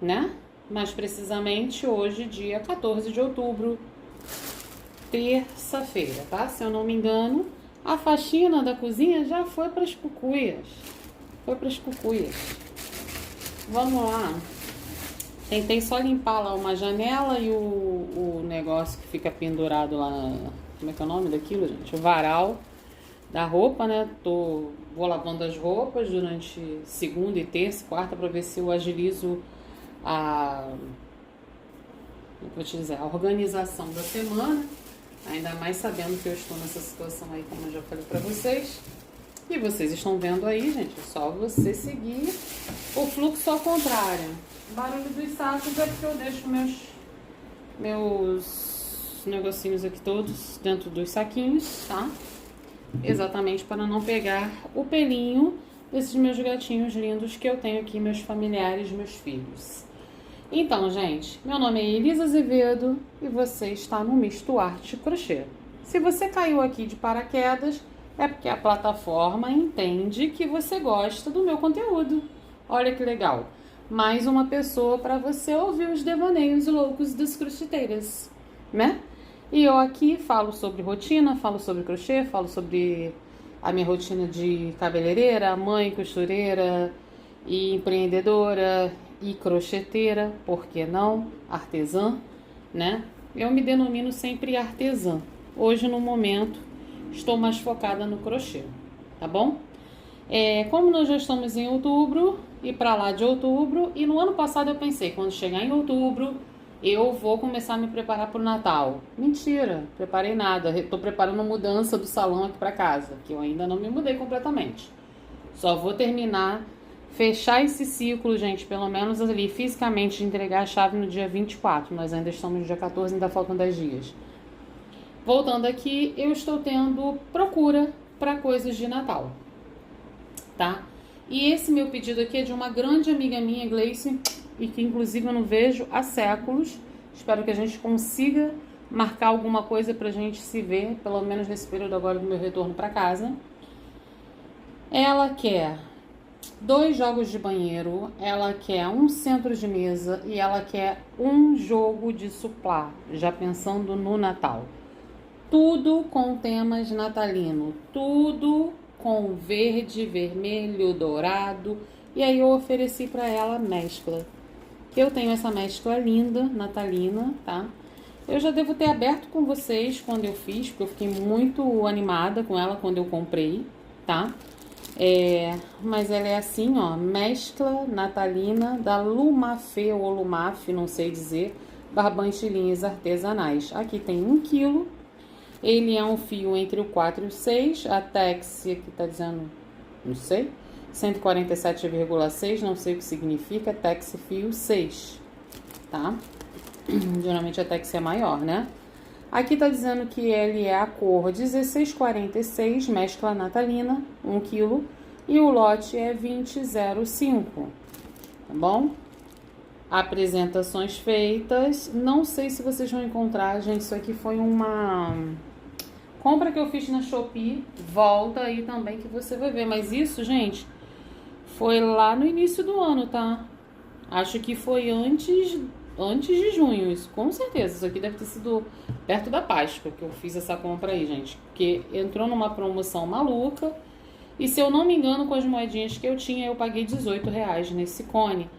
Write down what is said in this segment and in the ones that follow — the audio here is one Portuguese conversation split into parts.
né? Mais precisamente hoje, dia 14 de outubro, terça-feira, tá? Se eu não me engano, a faxina da cozinha já foi para as cucuias. Foi para as cucuias. Vamos lá. Tentei só limpar lá uma janela e o negócio que fica pendurado lá como é que é o nome daquilo, gente? O varal da roupa, né? Vou lavando as roupas durante segunda e terça e quarta para ver se eu agilizo a, vou te dizer, a organização da semana. Ainda mais sabendo que eu estou nessa situação aí, como eu já falei pra vocês. E vocês estão vendo aí, gente, é só você seguir o fluxo ao contrário. O barulho dos sacos é porque eu deixo meus negocinhos aqui todos dentro dos saquinhos, tá? Exatamente para não pegar o pelinho desses meus gatinhos lindos que eu tenho aqui, meus familiares, meus filhos. Então, gente, meu nome é Elisa Azevedo e você está no Misto Arte Crochê. Se você caiu aqui de paraquedas, é porque a plataforma entende que você gosta do meu conteúdo. Olha que legal! Mais uma pessoa para você ouvir os devaneios loucos das crocheteiras, né? E eu aqui falo sobre rotina, falo sobre crochê, falo sobre a minha rotina de cabeleireira, mãe, costureira e empreendedora e crocheteira, por que não? Artesã, né? Eu me denomino sempre artesã. Hoje, no momento, estou mais focada no crochê, tá bom? Como nós já estamos em outubro e para lá de outubro, e no ano passado eu pensei, quando chegar em outubro, eu vou começar a me preparar para o Natal. Mentira, preparei nada. Estou preparando a mudança do salão aqui para casa, que eu ainda não me mudei completamente. Só vou terminar, fechar esse ciclo, gente, pelo menos ali fisicamente, de entregar a chave no dia 24. Nós ainda estamos no dia 14, ainda faltam 10 dias. Voltando aqui, eu estou tendo procura para coisas de Natal, tá? E esse meu pedido aqui é de uma grande amiga minha, Gleice, e que inclusive eu não vejo há séculos. Espero que a gente consiga marcar alguma coisa pra gente se ver, pelo menos nesse período agora do meu retorno para casa. Ela quer 2 jogos de banheiro, ela quer um centro de mesa e ela quer um jogo de suplá, já pensando no Natal. Tudo com temas natalino, tudo com verde, vermelho, dourado. E aí eu ofereci para ela mescla. Eu tenho essa mescla linda, natalina, tá? Eu já devo ter aberto com vocês quando eu fiz, porque eu fiquei muito animada com ela quando eu comprei, tá? Mas ela é assim, ó, mescla natalina da Lumafê ou Lumaf, não sei dizer, barbante linhas artesanais. Aqui tem 1 quilo. Ele é um fio entre o 4 e o 6. A Tex aqui tá dizendo, não sei, 147,6, não sei o que significa. Tex fio 6, tá? Geralmente a Tex é maior, né? Aqui tá dizendo que ele é a cor 1646, mescla natalina, 1 kg. E o lote é 2005, tá bom? Apresentações feitas. Não sei se vocês vão encontrar, gente. Isso aqui foi uma compra que eu fiz na Shopee. Volta aí também que você vai ver. Mas isso, gente, foi lá no início do ano, tá? Acho que foi antes de junho, isso com certeza. Isso aqui deve ter sido perto da Páscoa que eu fiz essa compra aí, gente. Porque entrou numa promoção maluca. E se eu não me engano, com as moedinhas que eu tinha, eu paguei R$18 nesse cone.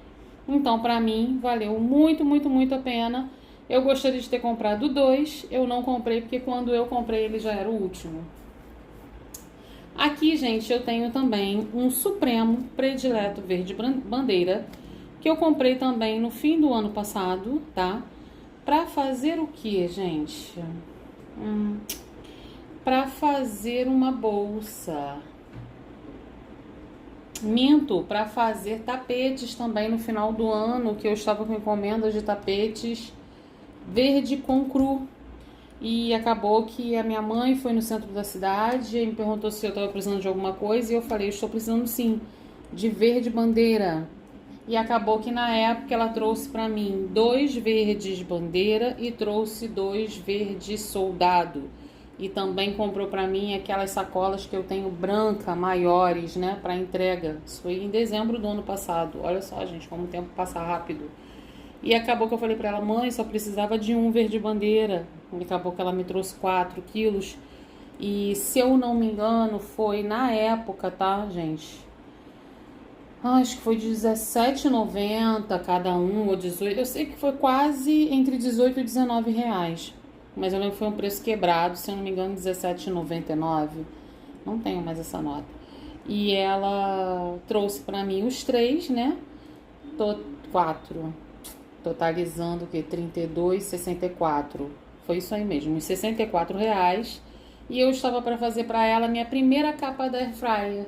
Então, pra mim, valeu muito, muito, muito a pena. Eu gostaria de ter comprado 2. Eu não comprei, porque quando eu comprei, ele já era o último. Aqui, gente, eu tenho também um Supremo Predileto Verde Bandeira, que eu comprei também no fim do ano passado, tá? Pra fazer o que, gente? Pra fazer uma bolsa. Minto, para fazer tapetes também no final do ano, que eu estava com encomendas de tapetes verde com cru. E acabou que a minha mãe foi no centro da cidade e me perguntou se eu estava precisando de alguma coisa. E eu falei, estou precisando sim, de verde bandeira. E acabou que na época ela trouxe para mim 2 verdes bandeira e trouxe 2 verdes soldado. E também comprou para mim aquelas sacolas que eu tenho branca, maiores, né, para entrega. Isso foi em dezembro do ano passado. Olha só, gente, como o tempo passa rápido. E acabou que eu falei pra ela, mãe, só precisava de um verde bandeira. E acabou que ela me trouxe 4 quilos. E se eu não me engano, foi na época, tá, gente? Acho que foi de R$17,90 cada um, ou 18. Eu sei que foi quase entre 18 e 19 reais. Mas eu lembro que foi um preço quebrado, se eu não me engano, R$17,99. Não tenho mais essa nota. E ela trouxe pra mim os 3, né? 4. Totalizando o que? 32,64. Foi isso aí mesmo, uns R$64. E eu estava para fazer para ela a minha primeira capa da Airfryer,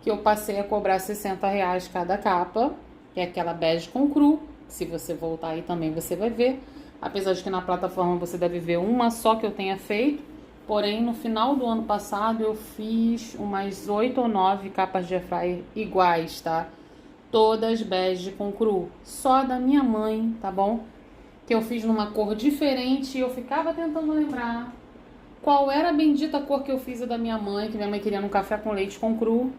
que eu passei a cobrar R$60 cada capa, que é aquela bege com cru. Se você voltar aí também você vai ver. Apesar de que na plataforma você deve ver uma só que eu tenha feito. Porém, no final do ano passado eu fiz umas 8 ou 9 capas de Airfryer iguais, tá? Todas bege com cru. Só da minha mãe, tá bom? Que eu fiz numa cor diferente e eu ficava tentando lembrar qual era a bendita cor que eu fiz a da minha mãe, que minha mãe queria no café com leite com cru.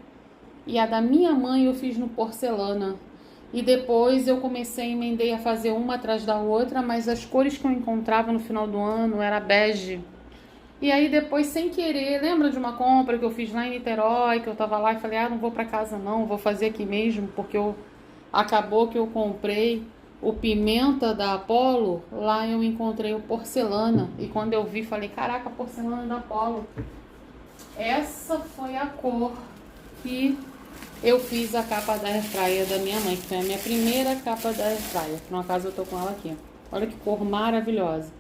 E a da minha mãe eu fiz no porcelana. E depois eu comecei, emendei a fazer uma atrás da outra, mas as cores que eu encontrava no final do ano era bege. E aí depois, sem querer, lembra de uma compra que eu fiz lá em Niterói, que eu tava lá e falei, não vou pra casa não, vou fazer aqui mesmo, porque acabou que eu comprei o pimenta da Apollo, lá eu encontrei o porcelana. E quando eu vi, falei, caraca, porcelana da Apollo. Essa foi a cor que eu fiz a capa da Airfryer da minha mãe, que foi a minha primeira capa da Airfryer. Por um acaso eu tô com ela aqui. Olha que cor maravilhosa.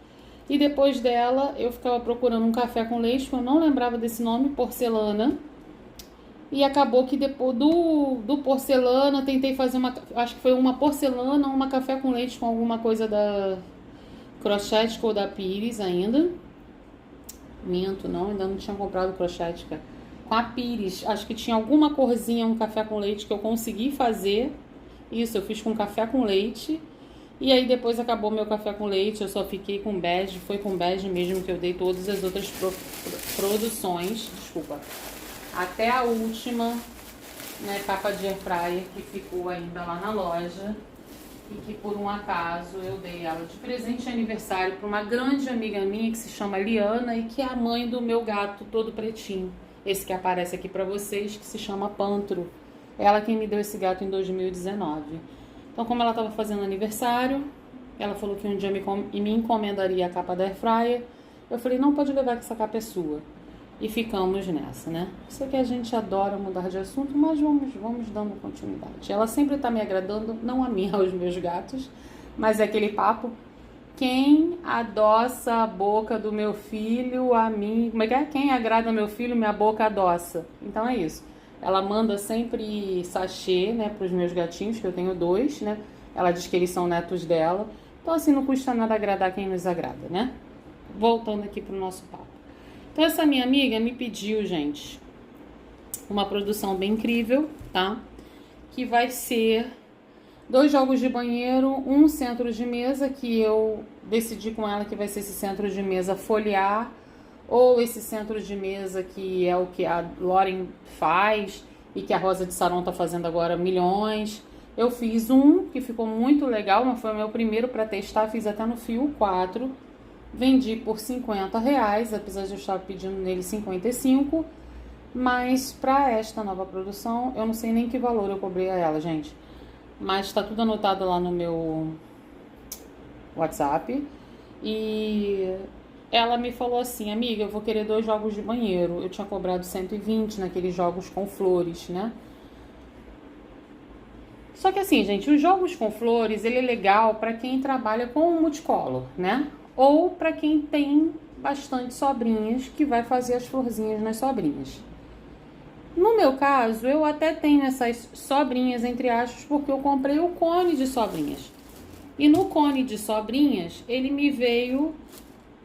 E depois dela, eu ficava procurando um café com leite, que eu não lembrava desse nome, porcelana. E acabou que depois do porcelana, tentei fazer acho que foi uma porcelana, uma café com leite com alguma coisa da Crochética ou da Pires ainda. Minto, não, ainda não tinha comprado Crochética. Com a Pires, acho que tinha alguma corzinha, um café com leite que eu consegui fazer. Isso, eu fiz com café com leite. E aí depois acabou meu café com leite, eu só fiquei com bege, foi com bege mesmo que eu dei todas as outras produções, desculpa, até a última, né, capa de Airfryer que ficou ainda lá na loja e que por um acaso eu dei ela de presente de aniversário para uma grande amiga minha que se chama Liana e que é a mãe do meu gato todo pretinho, esse que aparece aqui para vocês, que se chama Pantro. Ela quem me deu esse gato em 2019. Então, como ela estava fazendo aniversário, ela falou que um dia me encomendaria a capa da Airfryer. Eu falei, não, pode levar que essa capa é sua. E ficamos nessa, né? Sei que a gente adora mudar de assunto, mas vamos dando continuidade. Ela sempre tá me agradando, não a mim, aos meus gatos, mas é aquele papo, quem adoça a boca do meu filho, a mim... Como é que é? Quem agrada meu filho, minha boca adoça. Então é isso. Ela manda sempre sachê, né, para os meus gatinhos, que eu tenho 2, né? Ela diz que eles são netos dela. Então, assim, não custa nada agradar quem nos agrada, né? Voltando aqui pro nosso papo. Então, essa minha amiga me pediu, gente, uma produção bem incrível, tá? Que vai ser 2 jogos de banheiro, um centro de mesa, que eu decidi com ela que vai ser esse centro de mesa foliar, ou esse centro de mesa que é o que a Lauren faz e que a Rosa de Saron tá fazendo agora milhões. Eu fiz um que ficou muito legal, mas foi o meu primeiro para testar, fiz até no fio 4, vendi por R$50, apesar de eu estar pedindo nele 55, mas para esta nova produção, eu não sei nem que valor eu cobrei a ela, gente, mas tá tudo anotado lá no meu WhatsApp. E ela me falou assim, amiga, eu vou querer 2 jogos de banheiro. Eu tinha cobrado 120 naqueles jogos com flores, né? Só que assim, gente, os jogos com flores, ele é legal para quem trabalha com multicolor, né? Ou para quem tem bastante sobrinhas, que vai fazer as florzinhas nas sobrinhas. No meu caso, eu até tenho essas sobrinhas, entre aspas, porque eu comprei o cone de sobrinhas. E no cone de sobrinhas, ele me veio...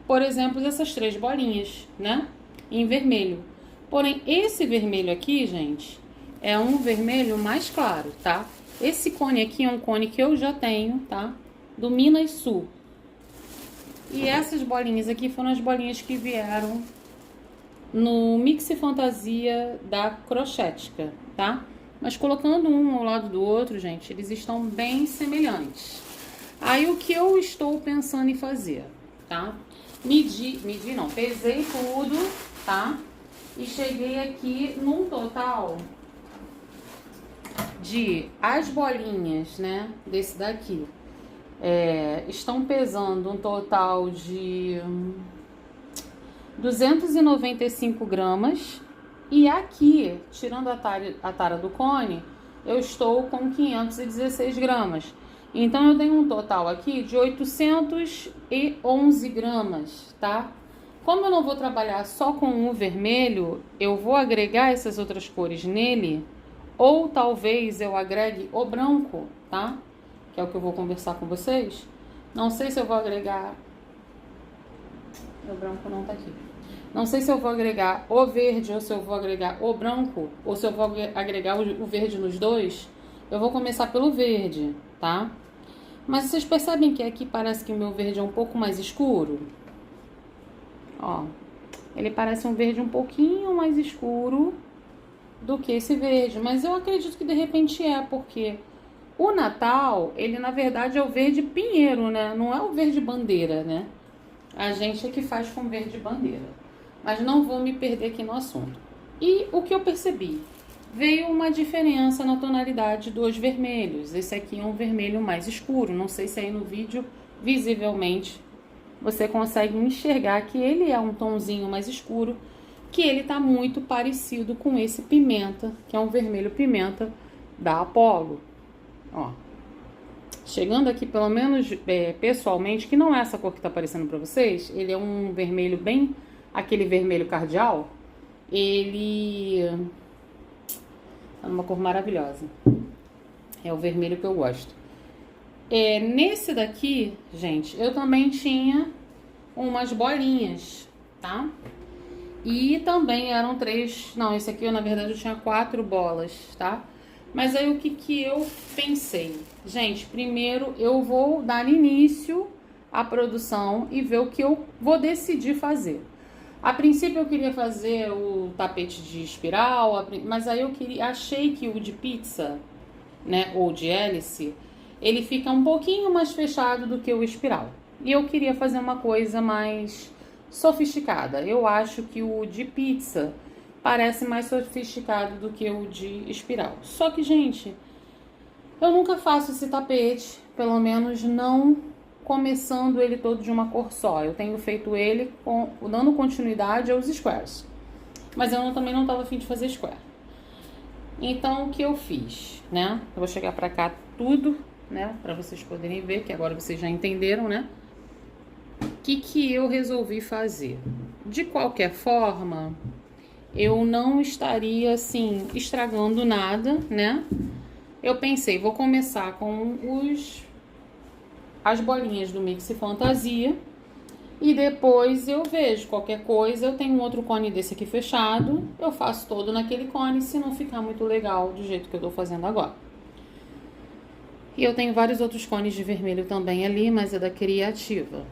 Por exemplo, essas 3 bolinhas, né? Em vermelho. Porém, esse vermelho aqui, gente, é um vermelho mais claro, tá? Esse cone aqui é um cone que eu já tenho, tá? Do Minas Sul. E essas bolinhas aqui foram as bolinhas que vieram no Mix Fantasia da Crochética, tá? Mas colocando um ao lado do outro, gente, eles estão bem semelhantes. Aí o que eu estou pensando em fazer, tá? Medi não, pesei tudo, tá? E cheguei aqui num total de as bolinhas, né, desse daqui, estão pesando um total de 295 gramas. E aqui, tirando a tara do cone, eu estou com 516 gramas. Então, eu tenho um total aqui de 811 gramas, tá? Como eu não vou trabalhar só com o vermelho, eu vou agregar essas outras cores nele, ou talvez eu agregue o branco, tá? Que é o que eu vou conversar com vocês. Não sei se eu vou agregar... O branco não tá aqui. Não sei se eu vou agregar o verde ou se eu vou agregar o branco, ou se eu vou agregar o verde nos dois. Eu vou começar pelo verde, tá? Mas vocês percebem que aqui parece que o meu verde é um pouco mais escuro? Ó, ele parece um verde um pouquinho mais escuro do que esse verde. Mas eu acredito que de repente porque o Natal, ele na verdade é o verde pinheiro, né? Não é o verde bandeira, né? A gente é que faz com verde bandeira. Mas não vou me perder aqui no assunto. E o que eu percebi? Veio uma diferença na tonalidade dos vermelhos. Esse aqui é um vermelho mais escuro. Não sei se aí no vídeo, visivelmente, você consegue enxergar que ele é um tonzinho mais escuro, que ele tá muito parecido com esse pimenta, que é um vermelho pimenta da Apollo. Ó. Chegando aqui, pelo menos pessoalmente, que não é essa cor que tá aparecendo pra vocês, ele é um vermelho bem... aquele vermelho cardeal, ele é uma cor maravilhosa. É o vermelho que eu gosto. Nesse daqui, gente, eu também tinha umas bolinhas, tá? E também eram 3... Não, esse aqui, na verdade, eu tinha 4 bolas, tá? Mas aí, o que eu pensei? Gente, primeiro eu vou dar início à produção e ver o que eu vou decidir fazer. A princípio eu queria fazer o tapete de espiral, mas aí achei que o de pizza, né, ou de hélice, ele fica um pouquinho mais fechado do que o espiral. E eu queria fazer uma coisa mais sofisticada. Eu acho que o de pizza parece mais sofisticado do que o de espiral. Só que, gente, eu nunca faço esse tapete, pelo menos não começando ele todo de uma cor só. Eu tenho feito ele dando continuidade aos squares. Mas eu também não estava afim de fazer square. Então, o que eu fiz, né? Eu vou chegar pra cá tudo, né? Pra vocês poderem ver, que agora vocês já entenderam, né? O que eu resolvi fazer? De qualquer forma, eu não estaria, assim, estragando nada, né? Eu pensei, vou começar com as bolinhas do Mix Fantasia e depois eu vejo qualquer coisa. Eu tenho um outro cone desse aqui fechado, eu faço todo naquele cone se não ficar muito legal do jeito que eu tô fazendo agora. E eu tenho vários outros cones de vermelho também ali, mas é da Criativa.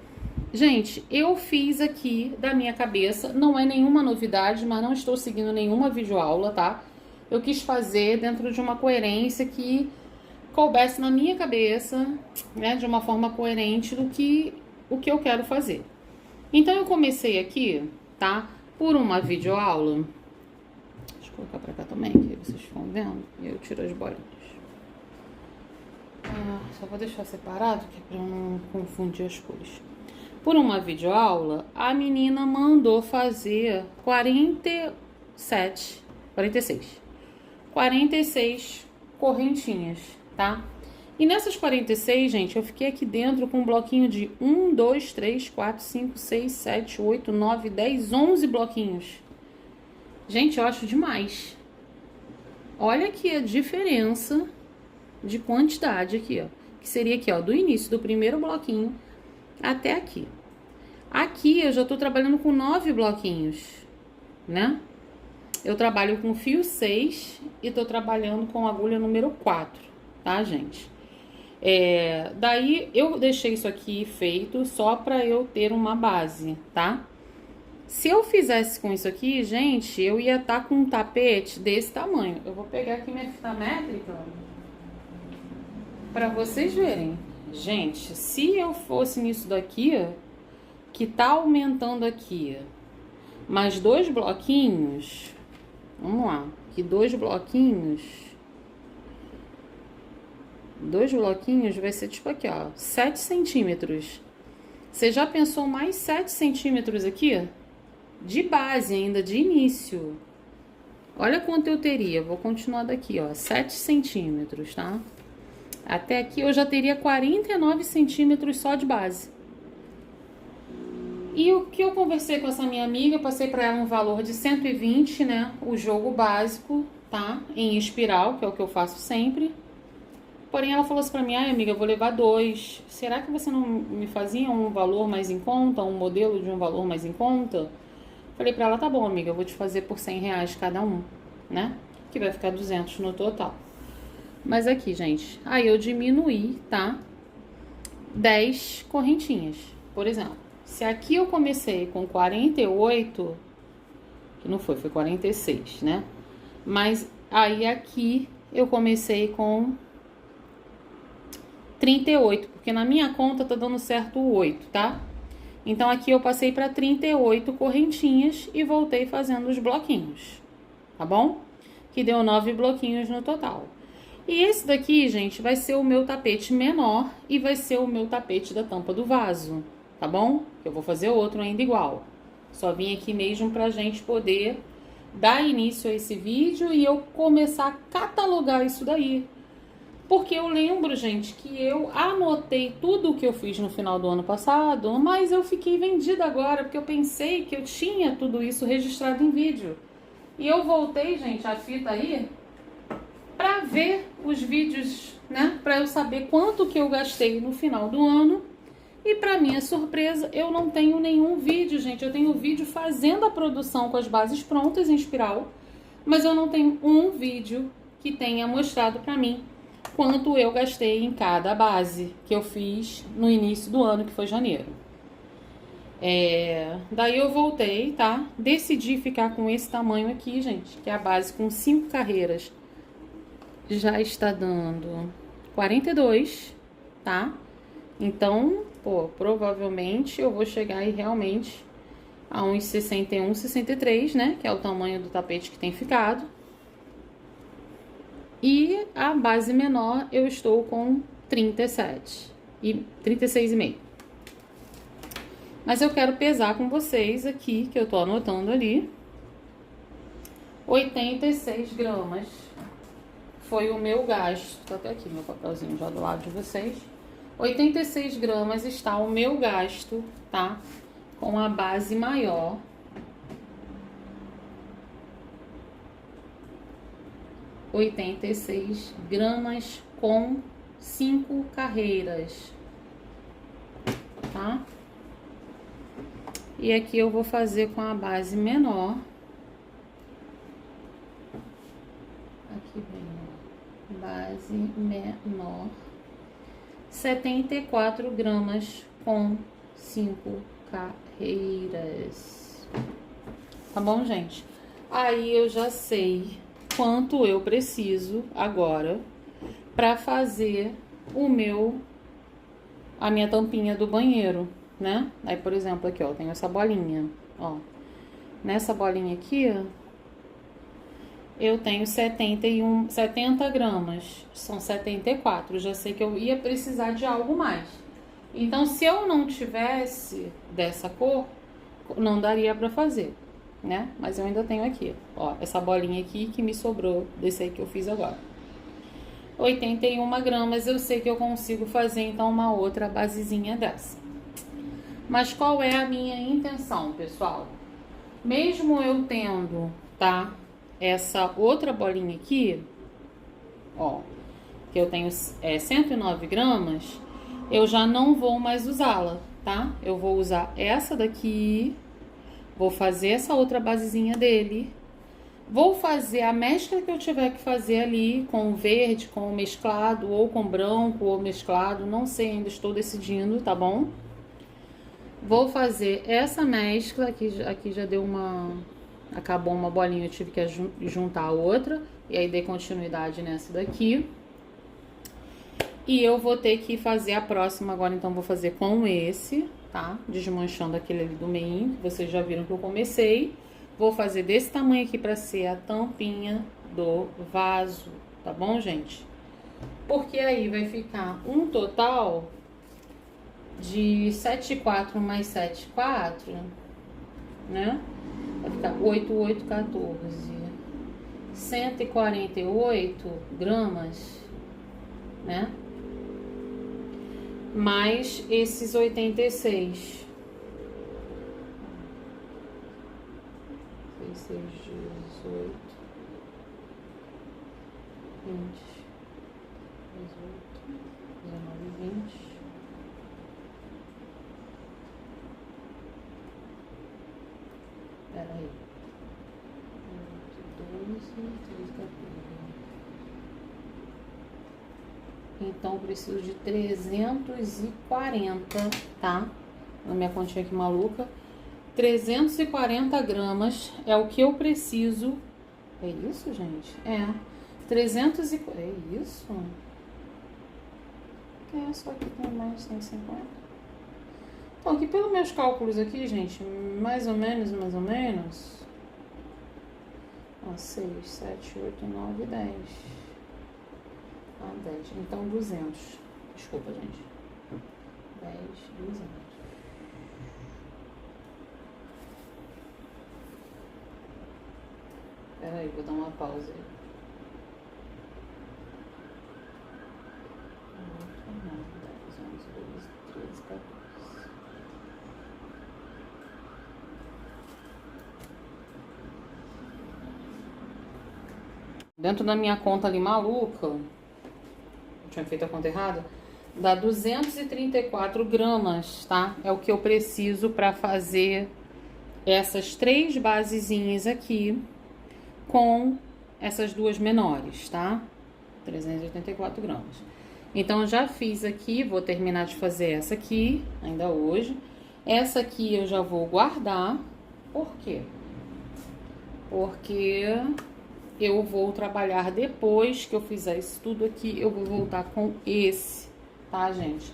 Gente, eu fiz aqui da minha cabeça, não é nenhuma novidade, mas não estou seguindo nenhuma videoaula, tá? Eu quis fazer dentro de uma coerência que coubesse na minha cabeça, né, de uma forma coerente do que o que eu quero fazer. Então eu comecei aqui, tá, por uma videoaula. Deixa eu colocar pra cá também, que vocês estão vendo, e eu tiro as bolinhas. Só vou deixar separado, que é pra não confundir as cores. Por uma videoaula, a menina mandou fazer 46 correntinhas, tá? E nessas 46, gente, eu fiquei aqui dentro com um bloquinho de 1, 2, 3, 4, 5, 6, 7, 8, 9, 10, 11 bloquinhos. Gente, eu acho demais. Olha aqui a diferença de quantidade aqui, ó. Que seria aqui, ó, do início do primeiro bloquinho até aqui. Aqui eu já tô trabalhando com 9 bloquinhos, né? Eu trabalho com fio 6 e tô trabalhando com agulha número 4, tá, gente? Daí eu deixei isso aqui feito só pra eu ter uma base, tá? Se eu fizesse com isso aqui, gente, eu ia estar com um tapete desse tamanho. Eu vou pegar aqui minha fita métrica pra vocês verem. Gente, se eu fosse nisso daqui, que tá aumentando aqui, mais 2 bloquinhos, vamos lá, que 2 bloquinhos vai ser tipo aqui, ó, 7 centímetros. Você já pensou mais 7 centímetros aqui? De base ainda, de início. Olha quanto eu teria, vou continuar daqui, ó, 7 centímetros, tá? Até aqui eu já teria 49 centímetros só de base. E o que eu conversei com essa minha amiga, eu passei para ela um valor de 120, né? O jogo básico, tá? Em espiral, que é o que eu faço sempre. Porém, ela falou assim pra mim, ai amiga, eu vou levar 2. Será que você não me fazia um valor mais em conta? Um modelo de um valor mais em conta? Falei pra ela, tá bom amiga, eu vou te fazer por 100 reais cada um, né? Que vai ficar 200 no total. Mas aqui, gente, aí eu diminuí, tá? 10 correntinhas, por exemplo. Se aqui eu comecei com 48, que não foi 46, né? Mas aí aqui eu comecei com 38, porque na minha conta tá dando certo o 8, tá? Então aqui eu passei para 38 correntinhas e voltei fazendo os bloquinhos, tá bom? Que deu 9 bloquinhos no total. E esse daqui, gente, vai ser o meu tapete menor e vai ser o meu tapete da tampa do vaso, tá bom? Eu vou fazer outro ainda igual. Só vim aqui mesmo pra gente poder dar início a esse vídeo e eu começar a catalogar isso daí. Porque eu lembro, gente, que eu anotei tudo o que eu fiz no final do ano passado, mas eu fiquei vendida agora, porque eu pensei que eu tinha tudo isso registrado em vídeo. E eu voltei, gente, a fita aí, pra ver os vídeos, né? Pra eu saber quanto que eu gastei no final do ano. E pra minha surpresa, eu não tenho nenhum vídeo, gente. Eu tenho vídeo fazendo a produção com as bases prontas em espiral, mas eu não tenho um vídeo que tenha mostrado pra mim quanto eu gastei em cada base que eu fiz no início do ano, que foi janeiro. Daí eu voltei, tá? Decidi ficar com esse tamanho aqui, gente, que é a base com 5 carreiras. Já está dando 42, tá? Então, pô, provavelmente eu vou chegar aí realmente a uns 61, 63, né? Que é o tamanho do tapete que tem ficado. E a base menor eu estou com 37 e 36,5. Mas eu quero pesar com vocês aqui, que eu tô anotando ali. 86 gramas foi o meu gasto. Tá até aqui meu papelzinho já do lado de vocês. 86 gramas está o meu gasto, tá? Com a base maior. 86 gramas com 5 carreiras, tá? E aqui eu vou fazer com a base menor. Aqui vem, ó, base menor. 74 gramas com 5 carreiras. Tá bom, gente? Aí eu já sei quanto eu preciso agora para fazer a minha tampinha do banheiro, né? Aí, por exemplo, aqui, ó, eu tenho essa bolinha, ó. Nessa bolinha aqui, ó, eu tenho 70 gramas, são 74, já sei que eu ia precisar de algo mais. Então, se eu não tivesse dessa cor, não daria para fazer, né? Mas eu ainda tenho aqui, ó, essa bolinha aqui que me sobrou desse aí que eu fiz agora. 81 gramas, eu sei que eu consigo fazer, então, uma outra basezinha dessa. Mas qual é a minha intenção, pessoal? Mesmo eu tendo, tá, essa outra bolinha aqui, ó, que eu tenho 109 gramas, eu já não vou mais usá-la, tá? Eu vou usar essa daqui, vou fazer essa outra basezinha dele, vou fazer a mescla que eu tiver que fazer ali, com o verde, com o mesclado, ou com branco, ou mesclado, não sei, ainda estou decidindo, tá bom? Vou fazer essa mescla, aqui já deu acabou uma bolinha, eu tive que juntar a outra, e aí dei continuidade nessa daqui. E eu vou ter que fazer a próxima agora, então vou fazer com esse, tá? Desmanchando aquele ali do meio, que vocês já viram que eu comecei. Vou fazer desse tamanho aqui pra ser a tampinha do vaso, tá bom, gente? Porque aí vai ficar um total de 7,4 mais 7,4, né? Vai ficar 8,8,14. 148 gramas, né? Mais esses 86. 6, 18, 20, 18, 19, 20. Peraí. 12, 13, 14. Então, eu preciso de 340, tá? Na minha continha aqui maluca. 340 gramas é o que eu preciso. É isso, gente? É. 340. É isso? É, só que tem mais 150. Então, aqui pelos meus cálculos aqui, gente, mais ou menos. 6, 7, 8, 9, 10. 10. Então, 200. Desculpa, gente. 10, 200. Peraí, vou dar uma pausa aí. 8, 9, 10, 11, 12, 13, 14. Dentro da minha conta ali maluca, eu tinha feito a conta errada, dá 234 gramas, tá? É o que eu preciso para fazer essas 3 basezinhas aqui com essas 2 menores, tá? 384 gramas. Então, eu já fiz aqui, vou terminar de fazer essa aqui, ainda hoje. Essa aqui eu já vou guardar. Por quê? Porque eu vou trabalhar depois que eu fizer isso tudo aqui, eu vou voltar com esse, tá, gente?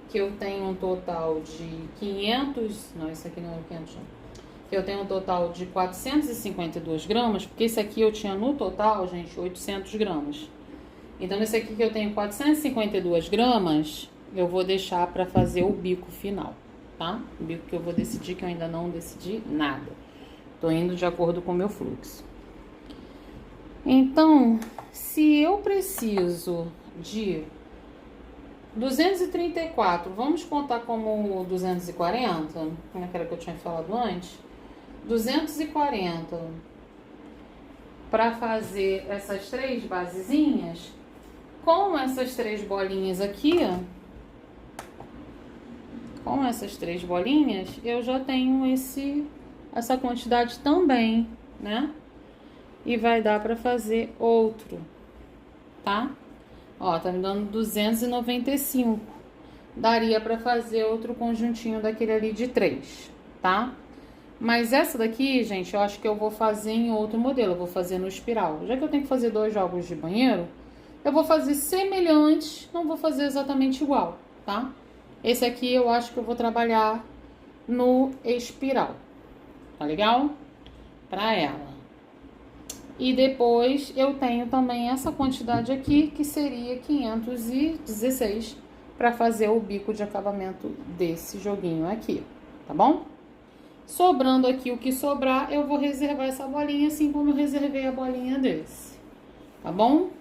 Que eu tenho um total de 500... Não, esse aqui não é 500, não. Que eu tenho um total de 452 gramas, porque esse aqui eu tinha no total, gente, 800 gramas. Então, esse aqui que eu tenho 452 gramas, eu vou deixar pra fazer o bico final, tá? O bico que eu vou decidir, que eu ainda não decidi nada. Tô indo de acordo com o meu fluxo. Então, se eu preciso de 234, vamos contar como 240, naquela que eu tinha falado antes. 240 para fazer essas 3 basezinhas, com essas 3 bolinhas aqui, com essas 3 bolinhas, eu já tenho essa quantidade também, né? E vai dar para fazer outro, tá? Ó, tá me dando 295. Daria para fazer outro conjuntinho daquele ali de 3, tá? Mas essa daqui, gente, eu acho que eu vou fazer em outro modelo. Eu vou fazer no espiral. Já que eu tenho que fazer 2 jogos de banheiro, eu vou fazer semelhante, não vou fazer exatamente igual, tá? Esse aqui eu acho que eu vou trabalhar no espiral. Tá legal? Pra ela. E depois eu tenho também essa quantidade aqui, que seria 516, para fazer o bico de acabamento desse joguinho aqui, tá bom? Sobrando aqui o que sobrar, eu vou reservar essa bolinha, assim como eu reservei a bolinha desse, tá bom?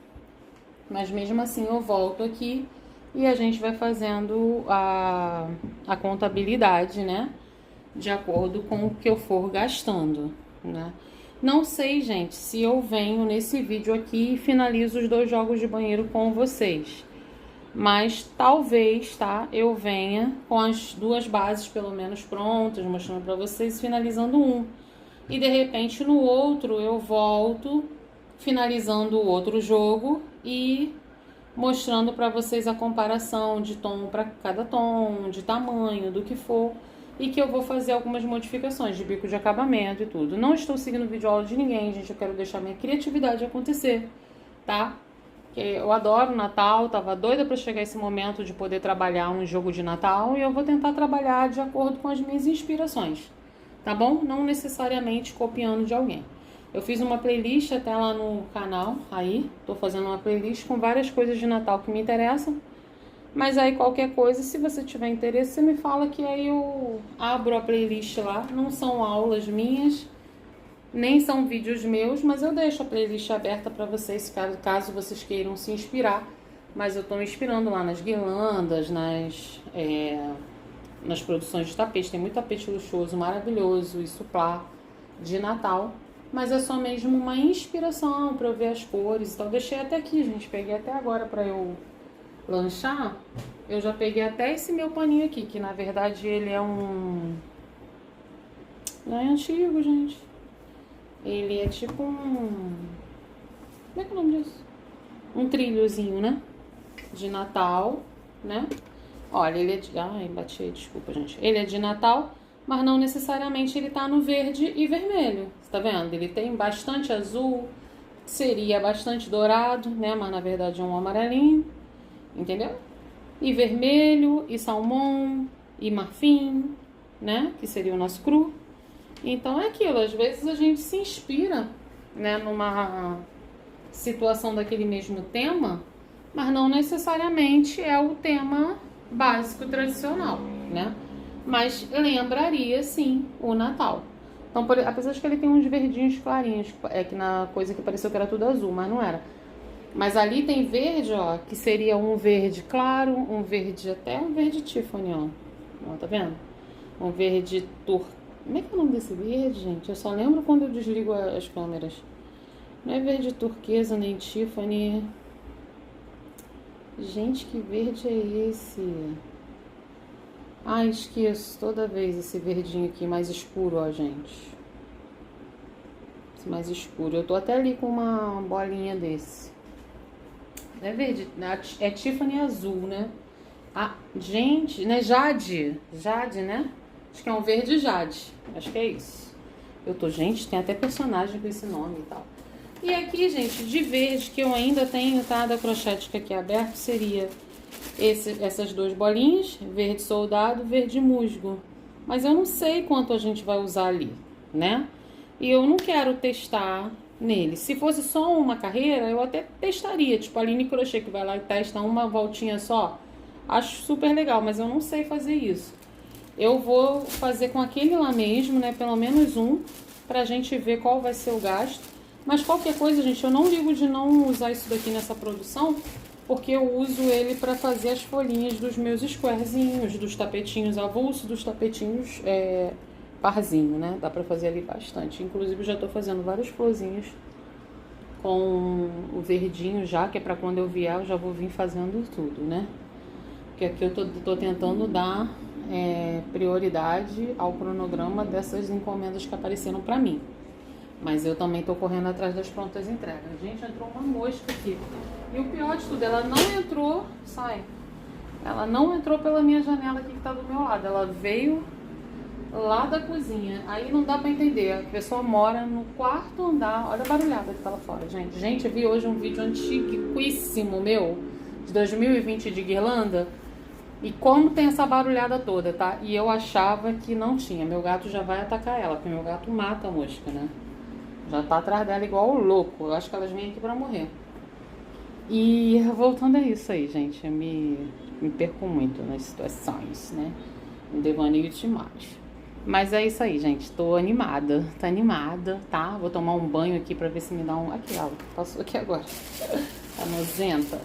Mas mesmo assim eu volto aqui e a gente vai fazendo a contabilidade, né? De acordo com o que eu for gastando, né? Não sei, gente, se eu venho nesse vídeo aqui e finalizo os 2 jogos de banheiro com vocês. Mas talvez, tá, eu venha com as 2 bases pelo menos prontas, mostrando pra vocês, finalizando um. E de repente no outro eu volto finalizando o outro jogo e mostrando pra vocês a comparação de tom pra cada tom, de tamanho, do que for. E que eu vou fazer algumas modificações de bico de acabamento e tudo. Não estou seguindo vídeo aula de ninguém, gente, eu quero deixar minha criatividade acontecer, tá? que eu adoro Natal, tava doida para chegar esse momento de poder trabalhar um jogo de Natal e eu vou tentar trabalhar de acordo com as minhas inspirações, tá bom? Não necessariamente copiando de alguém. Eu fiz uma playlist até lá no canal, aí tô fazendo uma playlist com várias coisas de Natal que me interessam. Mas aí qualquer coisa, se você tiver interesse, você me fala que aí eu abro a playlist lá. Não são aulas minhas, nem são vídeos meus, mas eu deixo a playlist aberta para vocês, caso vocês queiram se inspirar. Mas eu tô me inspirando lá nas guirlandas, nas produções de tapete. Tem muito tapete luxuoso, maravilhoso e suplá de Natal. Mas é só mesmo uma inspiração para eu ver as cores e tal. Deixei até aqui, gente. Peguei até agora para eu lanchar. Eu já peguei até esse meu paninho aqui, que na verdade ele é um... Não é antigo, gente. Ele é tipo um... Como é que é o nome disso? Um trilhozinho, né? De Natal, né? Olha, ele é de... Ai, bati aí, desculpa, gente. Ele é de Natal, mas não necessariamente ele tá no verde e vermelho. Você tá vendo? Ele tem bastante azul, seria bastante dourado, né? Mas na verdade é um amarelinho, entendeu? E vermelho, e salmão, e marfim, né? Que seria o nosso cru. Então é aquilo, às vezes a gente se inspira, né? Numa situação daquele mesmo tema, mas não necessariamente é o tema básico tradicional, né? Mas lembraria, sim, o Natal. Então, apesar de que ele tem uns verdinhos clarinhos, é que na coisa que pareceu que era tudo azul, mas não era. Mas ali tem verde, ó, que seria um verde claro, um verde até um verde Tiffany, ó. Ó, tá vendo? Um verde Como é que é o nome desse verde, gente? Eu só lembro quando eu desligo as câmeras. Não é verde turquesa nem Tiffany. Gente, que verde é esse? Ah, esqueço toda vez esse verdinho aqui mais escuro, ó, gente. Esse mais escuro. Eu tô até ali com uma bolinha desse. Não é verde, é Tiffany azul, né? Ah, gente, né? Jade, né? Acho que é um verde Jade. Acho que é isso. Gente, tem até personagem com esse nome e tal. E aqui, gente, de verde que eu ainda tenho, tá? Da Crochete aqui aberto, seria essas duas bolinhas, verde soldado, verde musgo. Mas eu não sei quanto a gente vai usar ali, né? E eu não quero testar nele. Se fosse só uma carreira, eu até testaria. Tipo, a Aline Crochê, que vai lá e testa uma voltinha só. Acho super legal, mas eu não sei fazer isso. Eu vou fazer com aquele lá mesmo, né? Pelo menos um, pra gente ver qual vai ser o gasto. Mas qualquer coisa, gente, eu não ligo de não usar isso daqui nessa produção, porque eu uso ele pra fazer as folhinhas dos meus squarezinhos, dos tapetinhos avulso, dos tapetinhos parzinho, né? Dá pra fazer ali bastante. Inclusive, eu já tô fazendo várias florzinhas com o verdinho já, que é pra quando eu vier, eu já vou vir fazendo tudo, né? Porque aqui eu tô tentando dar prioridade ao cronograma dessas encomendas que apareceram pra mim. Mas eu também tô correndo atrás das prontas entregas. Gente, entrou uma mosca aqui. E o pior de tudo, ela não entrou... Sai. Ela não entrou pela minha janela aqui que tá do meu lado. Ela veio lá da cozinha. Aí não dá pra entender. A pessoa mora no quarto andar. Olha a barulhada que tá lá fora, gente. Gente, eu vi hoje um vídeo antiquíssimo meu, de 2020, de guirlanda. E como tem essa barulhada toda, tá? E eu achava que não tinha. Meu gato já vai atacar ela, porque meu gato mata a mosca, né? Já tá atrás dela igual o louco. Eu acho que elas vêm aqui pra morrer. E voltando a isso aí, gente. Eu me perco muito nas situações, né? Um devaneio demais. Mas é isso aí, gente. Tô animada. Tá animada, tá? Vou tomar um banho aqui pra ver se me dá um... Aqui, ó. Passou aqui agora. Tá nozenta.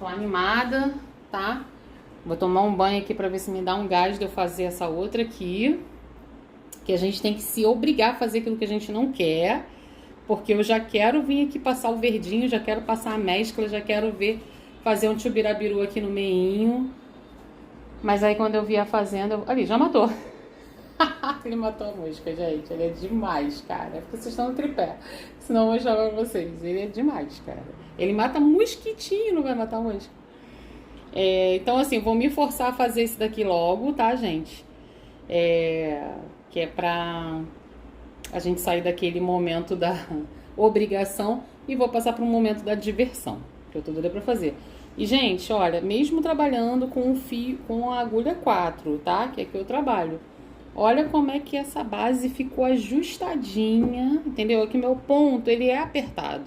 Tô animada, tá? Vou tomar um banho aqui pra ver se me dá um gás de eu fazer essa outra aqui. Que a gente tem que se obrigar a fazer aquilo que a gente não quer. Porque eu já quero vir aqui passar o verdinho, já quero passar a mescla, já quero fazer um tchubirabiru aqui no meinho. Mas aí quando eu vier fazendo... Ali, já matou. Ele matou a mosca, gente. Ele é demais, cara. É porque vocês estão no tripé. Senão eu vou mostrar pra vocês. Ele é demais, cara. Ele mata mosquitinho, não vai matar mosca. Então, assim, vou me forçar a fazer esse daqui logo, tá, gente? Que é pra a gente sair daquele momento obrigação e vou passar para um momento da diversão, que eu tô doida pra fazer. E, gente, olha, mesmo trabalhando com o fio, com a agulha 4, tá? Que é que eu trabalho. Olha como é que essa base ficou ajustadinha, entendeu? Aqui meu ponto, ele é apertado.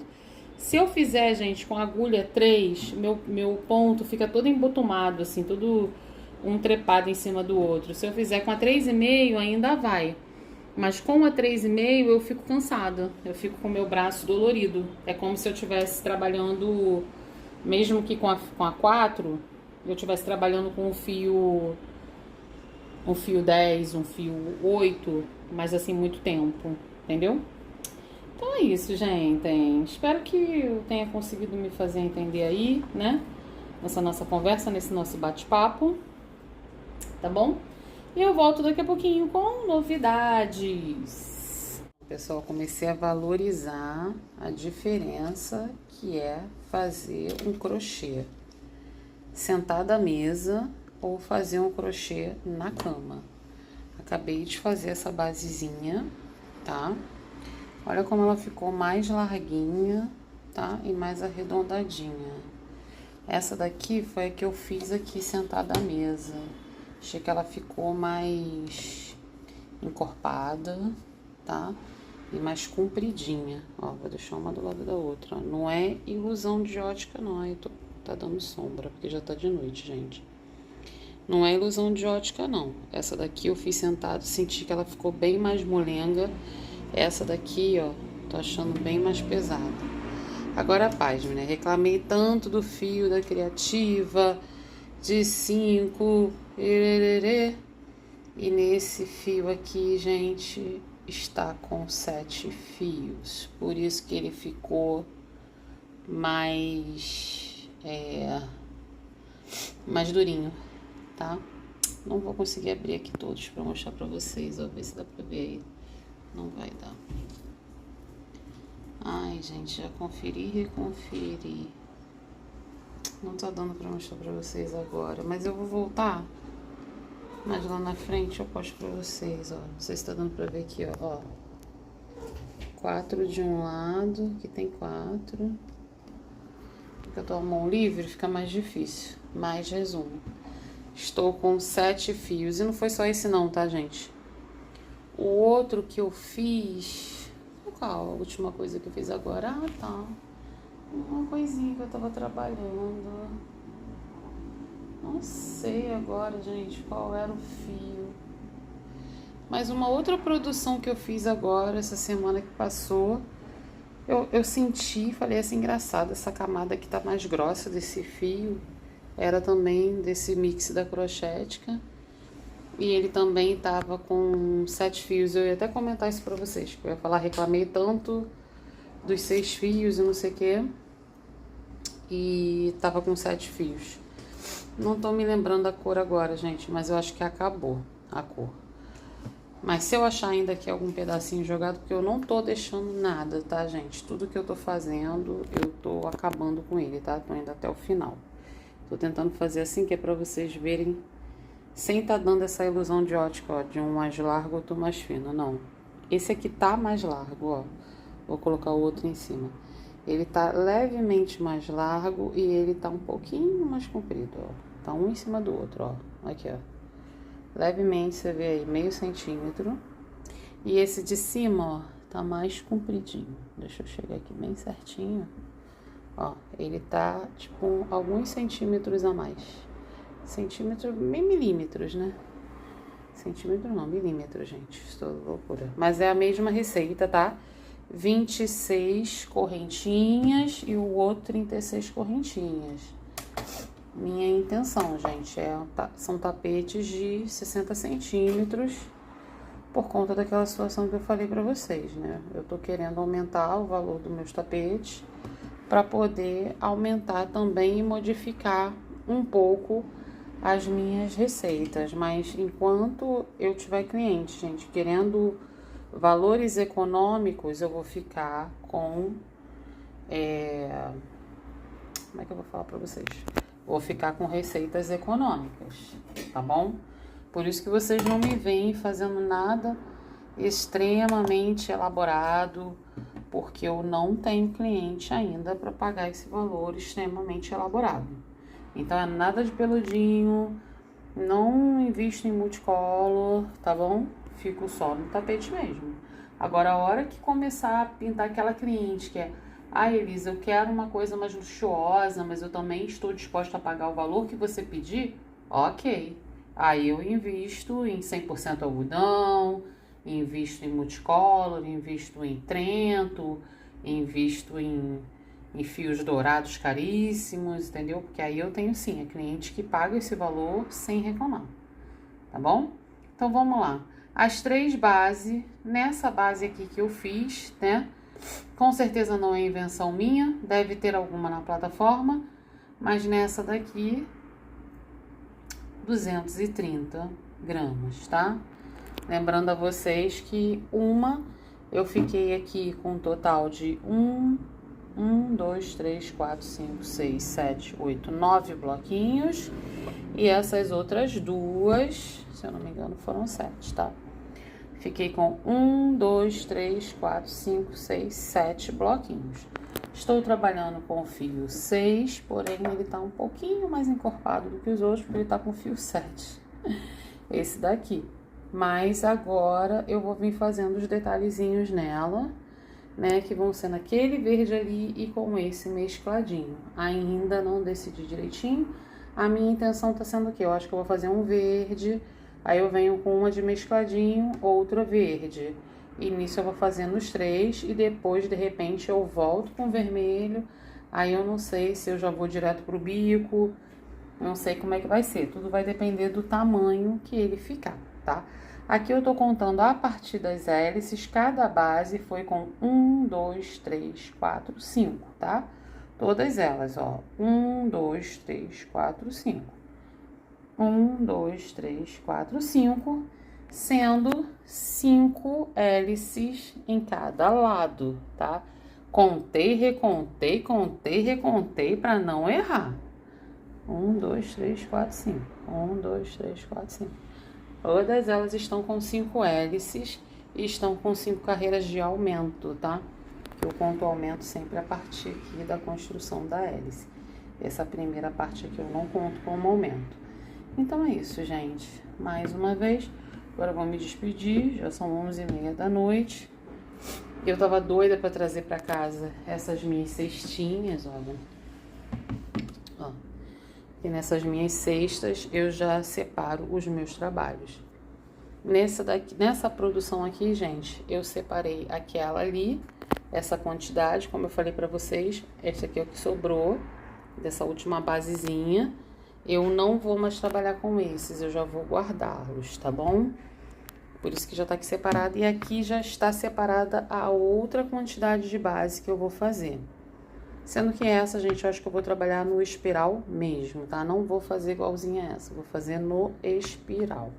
Se eu fizer, gente, com a agulha 3, meu ponto fica todo embotumado, assim, todo um trepado em cima do outro. Se eu fizer com a 3,5, ainda vai. Mas com a 3,5 eu fico cansada. Eu fico com o meu braço dolorido. É como se eu estivesse trabalhando, mesmo que com a 4, eu estivesse trabalhando com um fio 10, um fio 8, mas assim, muito tempo, entendeu? Então é isso, gente. Espero que eu tenha conseguido me fazer entender aí, né? Nessa nossa conversa, nesse nosso bate-papo, tá bom? E eu volto daqui a pouquinho com novidades. Pessoal, comecei a valorizar a diferença que é fazer um crochê sentado à mesa ou fazer um crochê na cama. Acabei de fazer essa basezinha, tá? Olha como ela ficou mais larguinha, tá? E mais arredondadinha. Essa daqui foi a que eu fiz aqui sentada à mesa. Achei que ela ficou mais encorpada, tá? E mais compridinha. Ó, vou deixar uma do lado da outra. Não é ilusão de ótica, não. Aí tá dando sombra, porque já tá de noite, gente. Não é ilusão de ótica, não. Essa daqui eu fiz sentado, senti que ela ficou bem mais molenga. Essa daqui, ó, tô achando bem mais pesada. Agora a página, né? Reclamei tanto do fio da Criativa, de 5, e nesse fio aqui, gente, está com 7 fios. Por isso que ele ficou mais durinho, tá? Não vou conseguir abrir aqui todos pra mostrar pra vocês, ó, ver se dá pra ver aí. Não vai dar. Ai, gente, já conferi e reconferi. Não tá dando pra mostrar pra vocês agora, mas eu vou voltar. Mas lá na frente eu posto pra vocês, ó. Não sei se tá dando pra ver aqui, ó. 4 de um lado, aqui tem 4. Porque eu tô a mão livre, fica mais difícil. Mais resumo. Estou com 7 fios. E não foi só esse não, tá, gente? O outro que eu fiz... Qual a última coisa que eu fiz agora? Ah, tá. Uma coisinha que eu tava trabalhando. Não sei agora, gente, qual era o fio. Mas uma outra produção que eu fiz agora, essa semana que passou, eu senti, falei assim, engraçado, essa camada que tá mais grossa desse fio, era também desse mix da Crochética. E ele também tava com 7 fios. Eu ia até comentar isso pra vocês, porque eu ia falar, reclamei tanto dos 6 fios e não sei o que. E tava com 7 fios. Não tô me lembrando da cor agora, gente, mas eu acho que acabou a cor. Mas se eu achar ainda aqui algum pedacinho jogado, porque eu não tô deixando nada, tá, gente? Tudo que eu tô fazendo, eu tô acabando com ele, tá? Tô indo até o final. Tô tentando fazer assim, que é pra vocês verem, sem tá dando essa ilusão de ótica, ó, de um mais largo, outro mais fino, não. Esse aqui tá mais largo, ó. Vou colocar o outro em cima. Ele tá levemente mais largo e ele tá um pouquinho mais comprido, ó. Tá um em cima do outro, ó. Aqui, ó. Levemente, você vê aí, meio centímetro. E esse de cima, ó, tá mais compridinho. Deixa eu chegar aqui bem certinho. Ó, ele tá, tipo, alguns centímetros a mais. Centímetro, milímetros, né? Centímetro não, milímetros, gente. Estou loucura. Mas é a mesma receita, tá? 26 correntinhas e o outro 36 correntinhas. Minha intenção, gente, são tapetes de 60 centímetros por conta daquela situação que eu falei pra vocês, né? Eu tô querendo aumentar o valor dos meus tapetes para poder aumentar também e modificar um pouco as minhas receitas. Mas enquanto eu tiver cliente, gente, querendo valores econômicos, eu vou ficar com... Como é que eu vou falar pra vocês? Vou ficar com receitas econômicas, tá bom? Por isso que vocês não me veem fazendo nada extremamente elaborado, Porque eu não tenho cliente ainda para pagar esse valor extremamente elaborado. Então, é nada de peludinho, não invisto em multicolor, tá bom? Fico só no tapete mesmo. Agora, a hora que começar a pintar aquela cliente que é: ah, Elisa, eu quero uma coisa mais luxuosa, mas eu também estou disposta a pagar o valor que você pedir, ok. Aí eu invisto em 100% algodão, invisto em multicolor, invisto em Trento, invisto em fios dourados caríssimos, entendeu? Porque aí eu tenho sim a cliente que paga esse valor sem reclamar, tá bom? Então vamos lá. As 3 bases, nessa base aqui que eu fiz, né? Com certeza não é invenção minha, deve ter alguma na plataforma, mas nessa daqui, 230 gramas, tá? Lembrando a vocês que eu fiquei aqui com um total de 2, 3, 4, 5, 6, 7, 8, 9 bloquinhos. E essas outras 2, se eu não me engano, foram 7, tá? Fiquei com 2, 3, 4, 5, 6, 7 bloquinhos. Estou trabalhando com o fio 6, porém ele tá um pouquinho mais encorpado do que os outros, porque ele tá com o fio 7. Esse daqui. Mas agora eu vou vir fazendo os detalhezinhos nela, né? Que vão ser naquele verde ali e com esse mescladinho. Ainda não decidi direitinho. A minha intenção tá sendo o quê? Eu acho que eu vou fazer um verde, aí eu venho com uma de mescladinho, outra verde. E nisso eu vou fazendo os 3 e depois, de repente, eu volto com vermelho. Aí eu não sei se eu já vou direto pro bico, não sei como é que vai ser. Tudo vai depender do tamanho que ele ficar, tá? Aqui eu tô contando a partir das hélices, cada base foi com 1, 2, 3, 4, 5, tá? Todas elas, ó. 1, 2, 3, 4, 5. 1, 2, 3, 4, 5, sendo 5 hélices em cada lado, tá? Contei, recontei, contei, recontei para não errar. 1, 2, 3, 4, 5. 1, 2, 3, 4, 5. Todas elas estão com 5 hélices e estão com 5 carreiras de aumento, tá? Eu conto o aumento sempre a partir aqui da construção da hélice. Essa primeira parte aqui eu não conto como aumento. Então é isso, gente. Mais uma vez, agora eu vou me despedir. Já são 11h30 da noite. Eu tava doida para trazer para casa essas minhas cestinhas, olha. Ó. E nessas minhas cestas eu já separo os meus trabalhos. Nessa produção aqui, gente, eu separei aquela ali, essa quantidade, como eu falei pra vocês. Esse aqui é o que sobrou dessa última basezinha. Eu não vou mais trabalhar com esses, eu já vou guardá-los, tá bom? Por isso que já tá aqui separado. E aqui já está separada a outra quantidade de base que eu vou fazer. Sendo que essa, gente, eu acho que eu vou trabalhar no espiral mesmo, tá? Não vou fazer igualzinha a essa, vou fazer no espiral,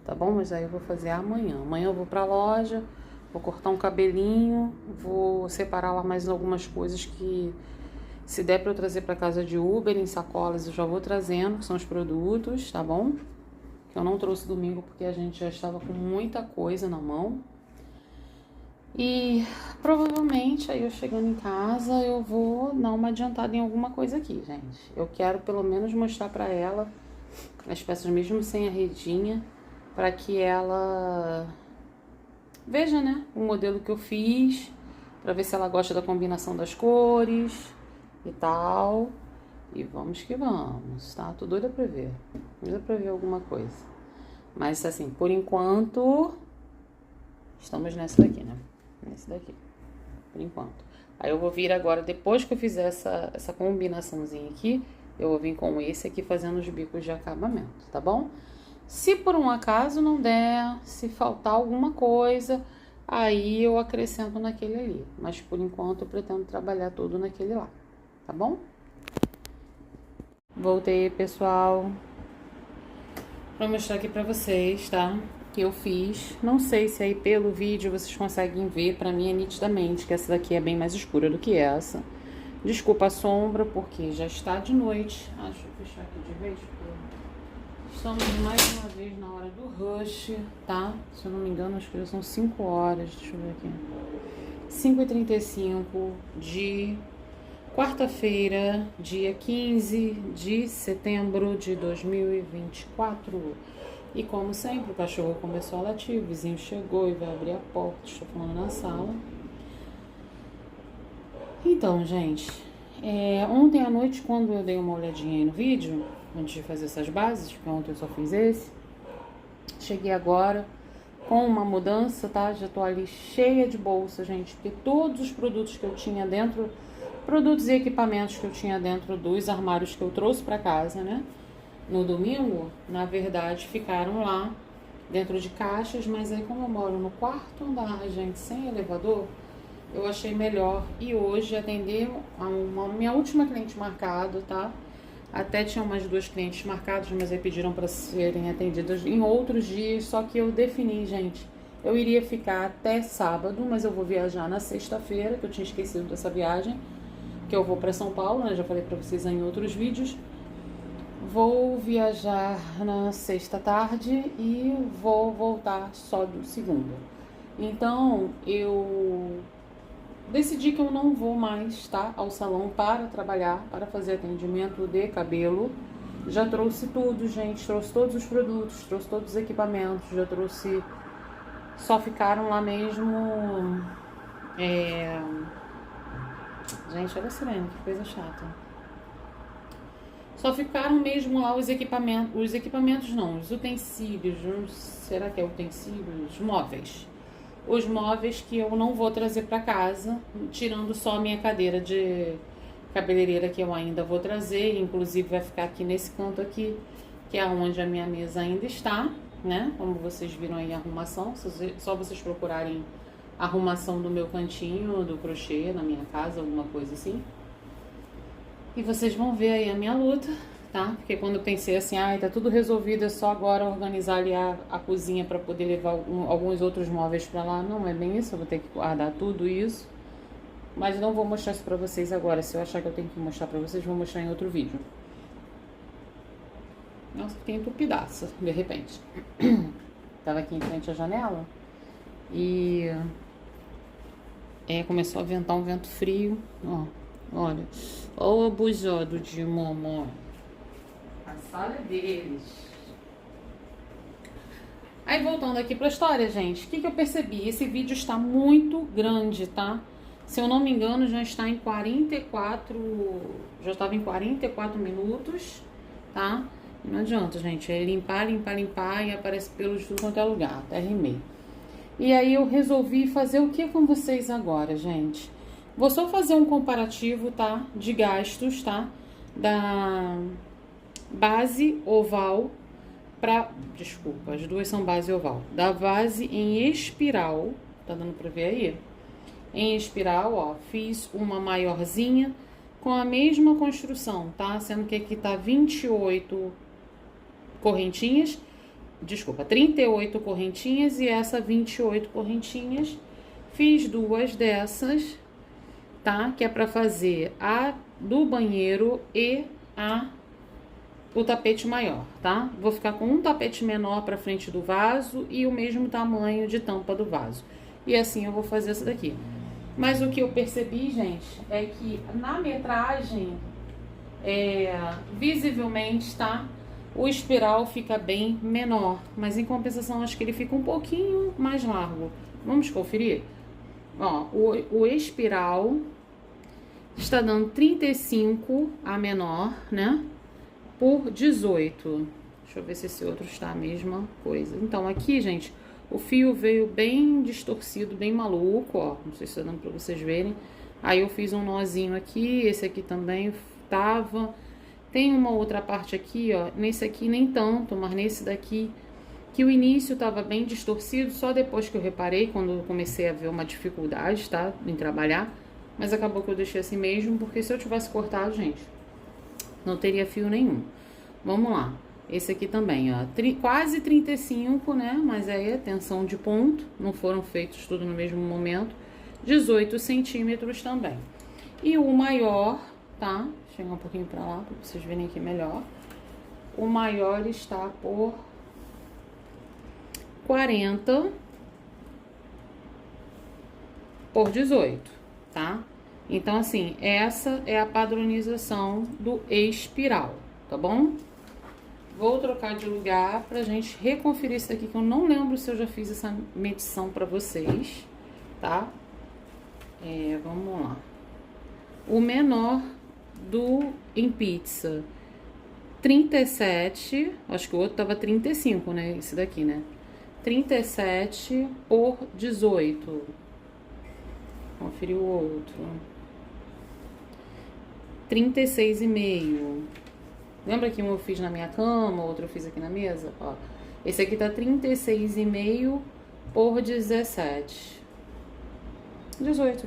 tá bom? Mas aí eu vou fazer amanhã. Amanhã eu vou pra loja, vou cortar um cabelinho, vou separar lá mais algumas coisas que, se der pra eu trazer pra casa de Uber, em sacolas, eu já vou trazendo, que são os produtos, tá bom? Que eu não trouxe domingo porque a gente já estava com muita coisa na mão. E provavelmente aí eu chegando em casa eu vou dar uma adiantada em alguma coisa aqui, gente. Eu quero pelo menos mostrar pra ela as peças mesmo sem a redinha, pra que ela veja, né, o modelo que eu fiz, pra ver se ela gosta da combinação das cores e tal. E vamos que vamos, tá? Tô doida pra ver. Doida pra ver alguma coisa. Mas assim, por enquanto, estamos nessa daqui, né? Nesse daqui, por enquanto. Aí eu vou vir agora, depois que eu fizer essa combinaçãozinha aqui, eu vou vir com esse aqui fazendo os bicos de acabamento, tá bom? Se por um acaso não der, se faltar alguma coisa, aí eu acrescento naquele ali. Mas por enquanto eu pretendo trabalhar tudo naquele lá, tá bom? Voltei, pessoal, pra mostrar aqui pra vocês, tá? Que eu fiz. Não sei se aí pelo vídeo vocês conseguem ver, pra mim é nitidamente que essa daqui é bem mais escura do que essa. Desculpa a sombra, porque já está de noite. Deixa eu fechar aqui de vez, porque estamos mais uma vez na hora do rush, tá? Se eu não me engano, acho que já são 5 horas, deixa eu ver aqui. 5h35 de quarta-feira, dia 15 de setembro de 2024. E como sempre, o cachorro começou a latir, o vizinho chegou e vai abrir a porta, estou falando na sala. Então, gente, ontem à noite, quando eu dei uma olhadinha aí no vídeo, antes de fazer essas bases, porque ontem eu só fiz esse, cheguei agora com uma mudança, tá? Já tô ali cheia de bolsa, gente, porque todos os produtos que eu tinha dentro, produtos e equipamentos que eu tinha dentro dos armários que eu trouxe pra casa, né? No domingo, na verdade, ficaram lá dentro de caixas, mas aí como eu moro no quarto andar, gente, sem elevador, eu achei melhor e hoje atender a minha última cliente marcada, tá? Até tinha umas 2 clientes marcadas, mas aí pediram para serem atendidas em outros dias, só que eu defini, gente, eu iria ficar até sábado, mas eu vou viajar na sexta-feira, que eu tinha esquecido dessa viagem, que eu vou para São Paulo, né? Já falei para vocês em outros vídeos. Vou viajar na sexta tarde e vou voltar só do segunda. Então, eu decidi que eu não vou mais, tá, ao salão para trabalhar, para fazer atendimento de cabelo. Já trouxe tudo, gente, trouxe todos os produtos, trouxe todos os equipamentos, já trouxe... Só ficaram lá mesmo... Gente, olha a sirene, que coisa chata. Só ficaram mesmo lá os equipamentos não, os utensílios, será que é utensílios? Móveis. Os móveis que eu não vou trazer para casa, tirando só a minha cadeira de cabeleireira que eu ainda vou trazer, inclusive vai ficar aqui nesse canto aqui, que é onde a minha mesa ainda está, né? Como vocês viram aí a arrumação, só vocês procurarem a arrumação do meu cantinho, do crochê na minha casa, alguma coisa assim. E vocês vão ver aí a minha luta, tá? Porque quando eu pensei assim, tá tudo resolvido, é só agora organizar ali a cozinha para poder levar alguns outros móveis para lá. Não é bem isso, eu vou ter que guardar tudo isso. Mas não vou mostrar isso pra vocês agora. Se eu achar que eu tenho que mostrar pra vocês, vou mostrar em outro vídeo. Nossa, tem entupidaça, de repente. Tava aqui em frente à janela e começou a ventar um vento frio, ó. Olha, o abusado de mamãe. A sala é deles. Aí voltando aqui pra história, gente, o que eu percebi? Esse vídeo está muito grande, tá? Se eu não me engano, já está em 44... Já estava em 44 minutos, tá? Não adianta, gente, é limpar e aparece pelos de tudo quanto é lugar, até rimei. E aí eu resolvi fazer o que com vocês agora, gente? Vou só fazer um comparativo, tá? De gastos, tá? Da base oval pra... Desculpa, as duas são base oval. Da base em espiral, tá dando pra ver aí? Em espiral, ó, fiz uma maiorzinha com a mesma construção, tá? Sendo que aqui tá 28 correntinhas, desculpa, 38 correntinhas e essa 28 correntinhas. Fiz 2 dessas, tá? Que é pra fazer a do banheiro e o tapete maior, tá? Vou ficar com um tapete menor pra frente do vaso e o mesmo tamanho de tampa do vaso. E assim eu vou fazer essa daqui. Mas o que eu percebi, gente, é que na metragem, visivelmente, tá? O espiral fica bem menor, mas em compensação acho que ele fica um pouquinho mais largo. Vamos conferir? Ó, o espiral está dando 35 a menor, né? Por 18. Deixa eu ver se esse outro está a mesma coisa. Então aqui, gente, o fio veio bem distorcido, bem maluco, ó. Não sei se tá dando pra vocês verem. Aí eu fiz um nozinho aqui, esse aqui também tava. Tem uma outra parte aqui, ó. Nesse aqui nem tanto, mas nesse daqui, que o início tava bem distorcido. Só depois que eu reparei, quando eu comecei a ver uma dificuldade, tá? Em trabalhar. Mas acabou que eu deixei assim mesmo, porque se eu tivesse cortado, gente, não teria fio nenhum. Vamos lá. Esse aqui também, ó, quase 35, né? Mas aí é tensão de ponto, não foram feitos tudo no mesmo momento. 18 centímetros também. E o maior, tá? Vou chegar um pouquinho pra lá, pra vocês verem aqui melhor. O maior está por 40. por 18, tá? Então, assim, essa é a padronização do espiral, tá bom? Vou trocar de lugar pra gente reconferir isso aqui, que eu não lembro se eu já fiz essa medição pra vocês, tá? Vamos lá. O menor em pizza, 37, acho que o outro tava 35, né? Esse daqui, né? 37 por 18. Conferir o outro. 36,5. Lembra que um eu fiz na minha cama, outro eu fiz aqui na mesa? Ó, esse aqui tá 36,5 por 17. 18.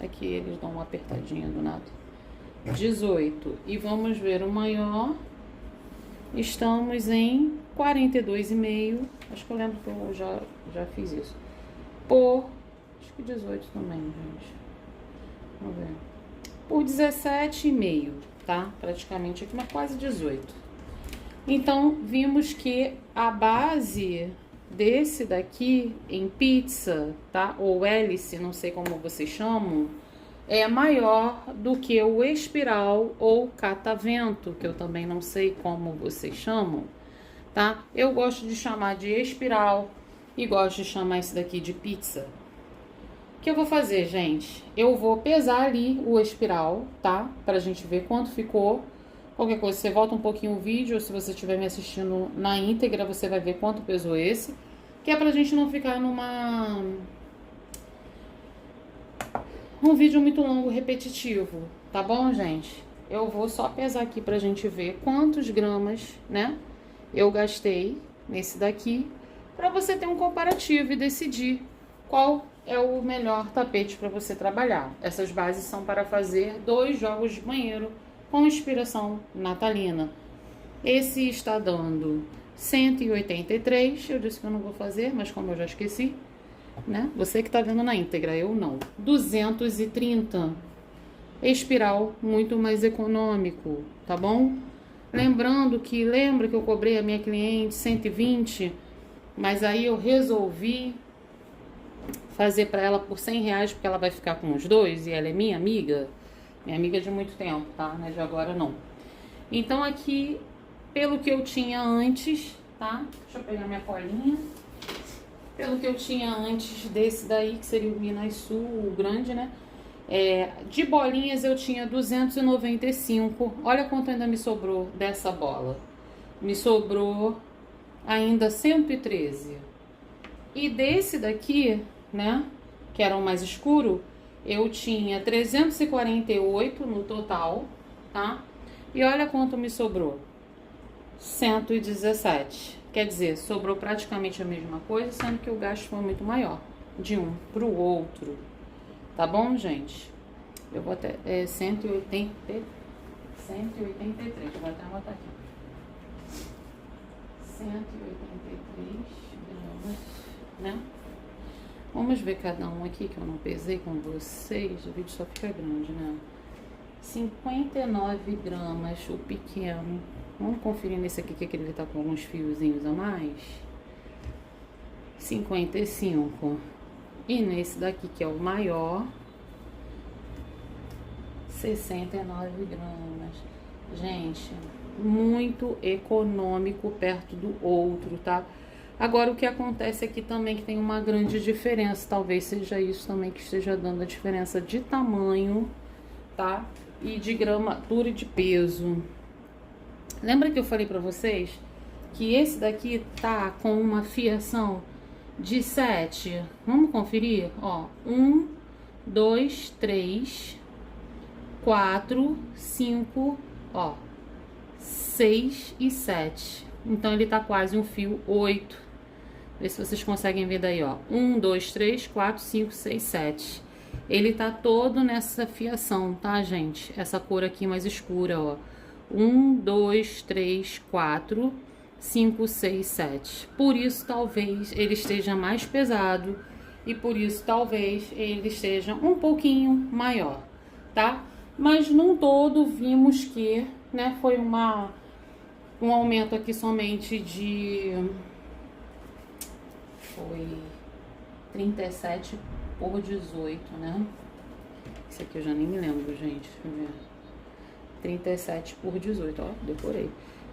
Aqui eles dão uma apertadinha do nada. 18. E vamos ver o maior. Estamos em 42,5. Acho que eu lembro que eu já fiz isso. Por, acho que 18 também, gente. Vamos ver. Por 17,5, tá? Praticamente aqui, mas quase 18. Então, vimos que a base desse daqui em pizza, tá? Ou hélice, não sei como vocês chamam, é maior do que o espiral ou catavento, que eu também não sei como vocês chamam, tá? Eu gosto de chamar de espiral e gosto de chamar esse daqui de pizza. O que eu vou fazer, gente? Eu vou pesar ali o espiral, tá? Pra gente ver quanto ficou. Qualquer coisa, você volta um pouquinho o vídeo, ou se você estiver me assistindo na íntegra, você vai ver quanto pesou esse. Que é pra gente não ficar um vídeo muito longo, repetitivo, tá bom, gente? Eu vou só pesar aqui pra gente ver quantos gramas, né, eu gastei nesse daqui, pra você ter um comparativo e decidir qual é o melhor tapete pra você trabalhar. Essas bases são para fazer 2 jogos de banheiro com inspiração natalina. Esse está dando 183, eu disse que eu não vou fazer, mas como eu já esqueci, né? Você que tá vendo na íntegra, eu não. 230. Espiral muito mais econômico, tá bom? Lembrando que, lembra que eu cobrei a minha cliente 120, mas aí eu resolvi fazer para ela por 100 reais, porque ela vai ficar com os dois, e ela é minha amiga de muito tempo, tá? Não é de agora não. Então aqui, pelo que eu tinha antes, tá? Deixa eu pegar minha colinha. Pelo que eu tinha antes desse daí, que seria o Minas Sul, o grande, né? De bolinhas eu tinha 295. Olha quanto ainda me sobrou dessa bola. Me sobrou ainda 113. E desse daqui, né? Que era o mais escuro, eu tinha 348 no total, tá? E olha quanto me sobrou. 117. Quer dizer, sobrou praticamente a mesma coisa, sendo que o gasto foi muito maior de um para o outro. Tá bom, gente? Eu vou até 183. Vou até anotar aqui. 183 gramas, né? Vamos ver cada um aqui que eu não pesei com vocês. O vídeo só fica grande, né? 59 gramas, o pequeno. Vamos conferir nesse aqui, que ele tá com alguns fiozinhos a mais. 55. E nesse daqui, que é o maior, 69 gramas. Gente, muito econômico perto do outro, tá? Agora, o que acontece aqui também, que tem uma grande diferença. Talvez seja isso também que esteja dando a diferença de tamanho, tá? E de gramatura e de peso. Lembra que eu falei pra vocês que esse daqui tá com uma fiação de 7? Vamos conferir? Ó, 1, 2, 3, 4, 5, ó, 6 e 7. Então, ele tá quase um fio 8. Vê se vocês conseguem ver daí, ó. 1, 2, 3, 4, 5, 6, 7. Ele tá todo nessa fiação, tá, gente? Essa cor aqui mais escura, ó. 1, 2, 3, 4, 5, 6, 7. Por isso, talvez ele esteja mais pesado e por isso, talvez ele esteja um pouquinho maior, tá? Mas, num todo, vimos que, né, foi um aumento aqui somente de... Foi 37 por 18, né? Esse aqui eu já nem me lembro, gente. Deixa eu ver. 37 por 18, ó, decorei.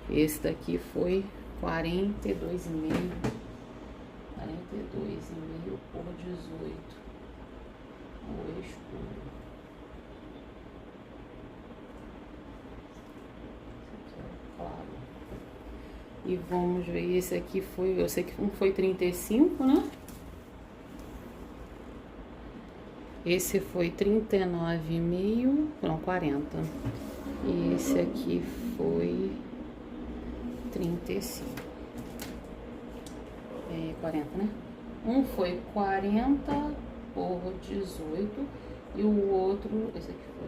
Esse daqui foi 42,5. 42,5 por 18. O escuro. Esse aqui é claro. E vamos ver, esse aqui foi, eu sei que um foi 35, né? Esse foi 39,5, não, 40. E esse aqui foi 35. 40, né? Um foi 40 por 18 e o outro, esse aqui foi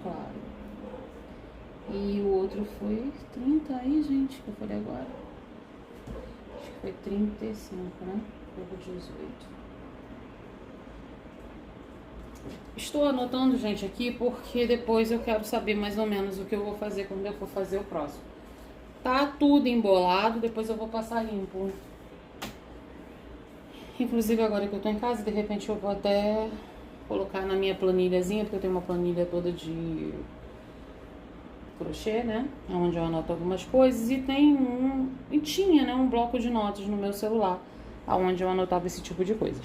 claro. E o outro foi 30 aí, gente, que eu falei agora. Acho que foi 35, né? Por 18. Estou anotando, gente, aqui porque depois eu quero saber mais ou menos o que eu vou fazer quando eu for fazer o próximo. Tá tudo embolado, depois eu vou passar limpo. Inclusive agora que eu tô em casa, de repente eu vou até colocar na minha planilhazinha, porque eu tenho uma planilha toda de crochê, né? Onde eu anoto algumas coisas e tinha, né, um bloco de notas no meu celular, onde eu anotava esse tipo de coisas.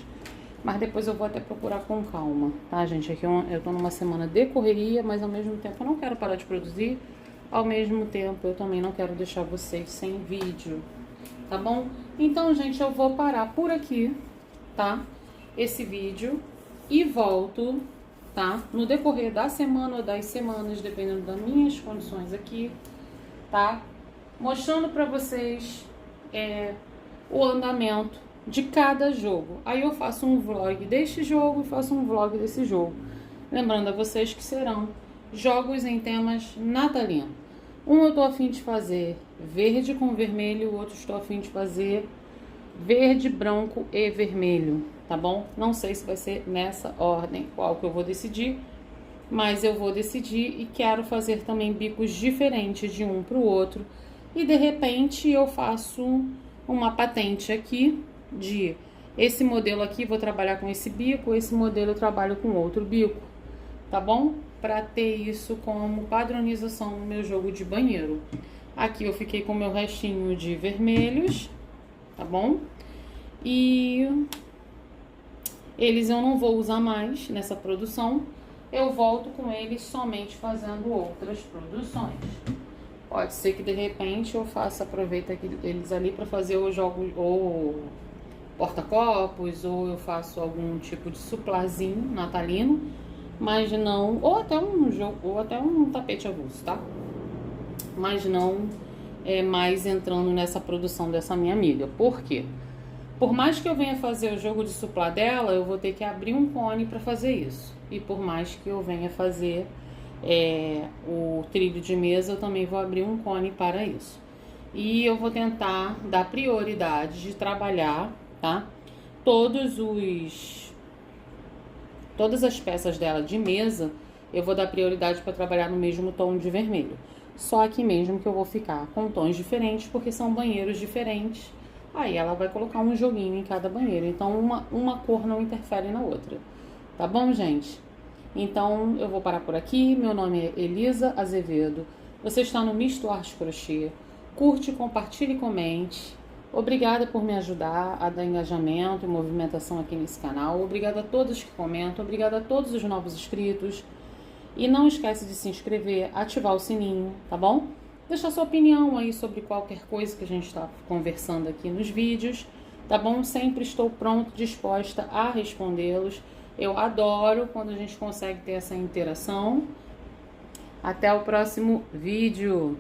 Mas depois eu vou até procurar com calma, tá, gente? Aqui eu tô numa semana de correria, mas ao mesmo tempo eu não quero parar de produzir. Ao mesmo tempo eu também não quero deixar vocês sem vídeo, tá bom? Então, gente, eu vou parar por aqui, tá? Esse vídeo e volto, tá? No decorrer da semana ou das semanas, dependendo das minhas condições aqui, tá? Mostrando pra vocês o andamento de cada jogo. Aí eu faço um vlog deste jogo e faço um vlog desse jogo. Lembrando a vocês que serão jogos em temas natalinos. Um eu tô a fim de fazer verde com vermelho, o outro estou a fim de fazer verde, branco e vermelho, tá bom? Não sei se vai ser nessa ordem qual que eu vou decidir, mas eu vou decidir e quero fazer também bicos diferentes de um pro outro. E de repente eu faço uma patente aqui de esse modelo aqui, vou trabalhar com esse bico, esse modelo eu trabalho com outro bico, tá bom? Para ter isso como padronização no meu jogo de banheiro. Aqui eu fiquei com o meu restinho de vermelhos, tá bom? E eles eu não vou usar mais nessa produção, eu volto com eles somente fazendo outras produções. Pode ser que de repente eu faça, aproveita eles ali para fazer o jogo ou porta-copos, ou eu faço algum tipo de suplazinho natalino, mas não, ou até um jogo, ou até um tapete avulso, tá? Mas não mais entrando nessa produção dessa minha amiga. Por quê? Por mais que eu venha fazer o jogo de suplá dela, eu vou ter que abrir um cone para fazer isso. E por mais que eu venha fazer o trilho de mesa, eu também vou abrir um cone para isso. E eu vou tentar dar prioridade de trabalhar, tá? Todas as peças dela de mesa, eu vou dar prioridade para trabalhar no mesmo tom de vermelho. Só aqui mesmo que eu vou ficar com tons diferentes, porque são banheiros diferentes. Aí ela vai colocar um joguinho em cada banheiro. Então uma cor não interfere na outra. Tá bom, gente? Então eu vou parar por aqui. Meu nome é Elisa Azevedo. Você está no Misto Arte Crochê. Curte, compartilhe e comente. Obrigada por me ajudar a dar engajamento e movimentação aqui nesse canal. Obrigada a todos que comentam. Obrigada a todos os novos inscritos. E não esquece de se inscrever, ativar o sininho, tá bom? Deixa sua opinião aí sobre qualquer coisa que a gente está conversando aqui nos vídeos, tá bom? Sempre estou pronta, disposta a respondê-los. Eu adoro quando a gente consegue ter essa interação. Até o próximo vídeo.